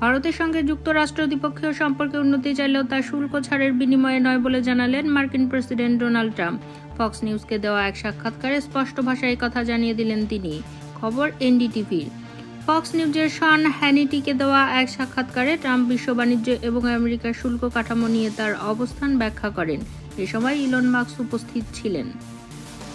ভারতের সঙ্গে যুক্তরাষ্ট্র দ্বিপক্ষীয় সম্পর্কে উন্নতি চাইলেও তা শুল্ক ছাড়ের বিনিময়ে নয় বলে জানালেন মার্কিন প্রেসিডেন্ট ডোনাল্ড ট্রাম্প। ফক্স নিউজকে দেওয়া এক সাক্ষাৎকারে স্পষ্ট ভাষায় কথা জানিয়ে দিলেন তিনি। খবর এনডিটিভির। ফক্স নিউজের শন হ্যানিটিকে দেওয়া এক সাক্ষাৎকারে ট্রাম্প বিশ্ব বাণিজ্য এবং আমেরিকার শুল্ক কাঠামো নিয়ে তার অবস্থান ব্যাখ্যা করেন। এ সময় ইলন মাস্ক উপস্থিত ছিলেন।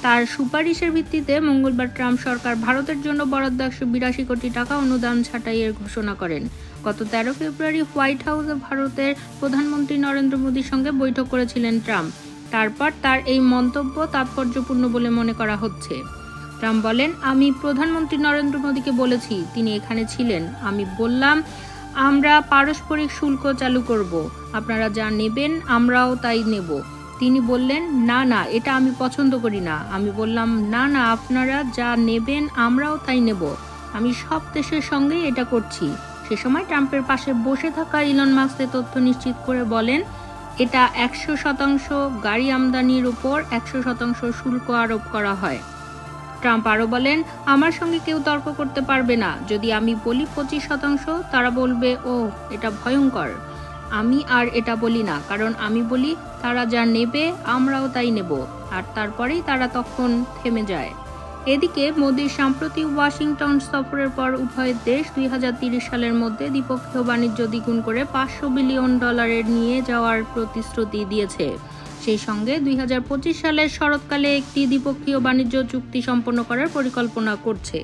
তার সুপারিশের ভিত্তিতে মঙ্গলবার ট্রাম্প সরকার ভারতের জন্য বরাদ্দ 182 কোটি টাকা অনুদান ছাঁটাইয়ের ঘোষণা করেন। গত 13 ফেব্রুয়ারি হোয়াইট হাউসে ভারতের প্রধানমন্ত্রী নরেন্দ্র মোদীর সঙ্গে বৈঠক করেছিলেন ট্রাম্প। তারপর তার এই মন্তব্য তাৎপর্যপূর্ণ বলে মনে করা হচ্ছে। ট্রাম্প বলেন, আমি প্রধানমন্ত্রী নরেন্দ্র মোদীকে বলেছি, তিনি এখানে ছিলেন। আমি বললাম, আমরা পারস্পরিক শুল্ক চালু করব, আপনারা যা নেবেন আমরাও তাই নেব। তিনি বললেন, না না, এটা আমি পছন্দ করি না। আমি বললাম, না না, আপনারা যা নেবেন আমরাও তাই নেব। আমি সব দেশের সঙ্গেই এটা করছি। সে সময় ট্রাম্পের পাশে বসে থাকা ইলন মাস্ক তথ্য নিশ্চিত করে বলেন, এটা 100% গাড়ি আমদানির উপর 100% শুল্ক আরোপ করা হয়। ট্রাম্প আরও বলেন, আমার সঙ্গে কেউ তর্ক করতে পারবে না। যদি আমি বলি 25%, তারা বলবে, ও এটা ভয়ঙ্কর। আমি আর এটা বলি না, কারণ আমি বলি তারা যা নেবে আমরাও তাই নেব, আর তারপরেই তারা তখন থেমে যায়। এদিকে মোদির সাম্প্রতিক ওয়াশিংটন সফরের পর উভয় দেশ 2030 সালের মধ্যে দ্বিপক্ষীয় বাণিজ্য দ্বিগুণ করে $500 বিলিয়ন নিয়ে যাওয়ার প্রতিশ্রুতি দিয়েছে। সেই সঙ্গে 2025 সালের শরৎকালে একটি দ্বিপক্ষীয় বাণিজ্য চুক্তি সম্পন্ন করার পরিকল্পনা করছে।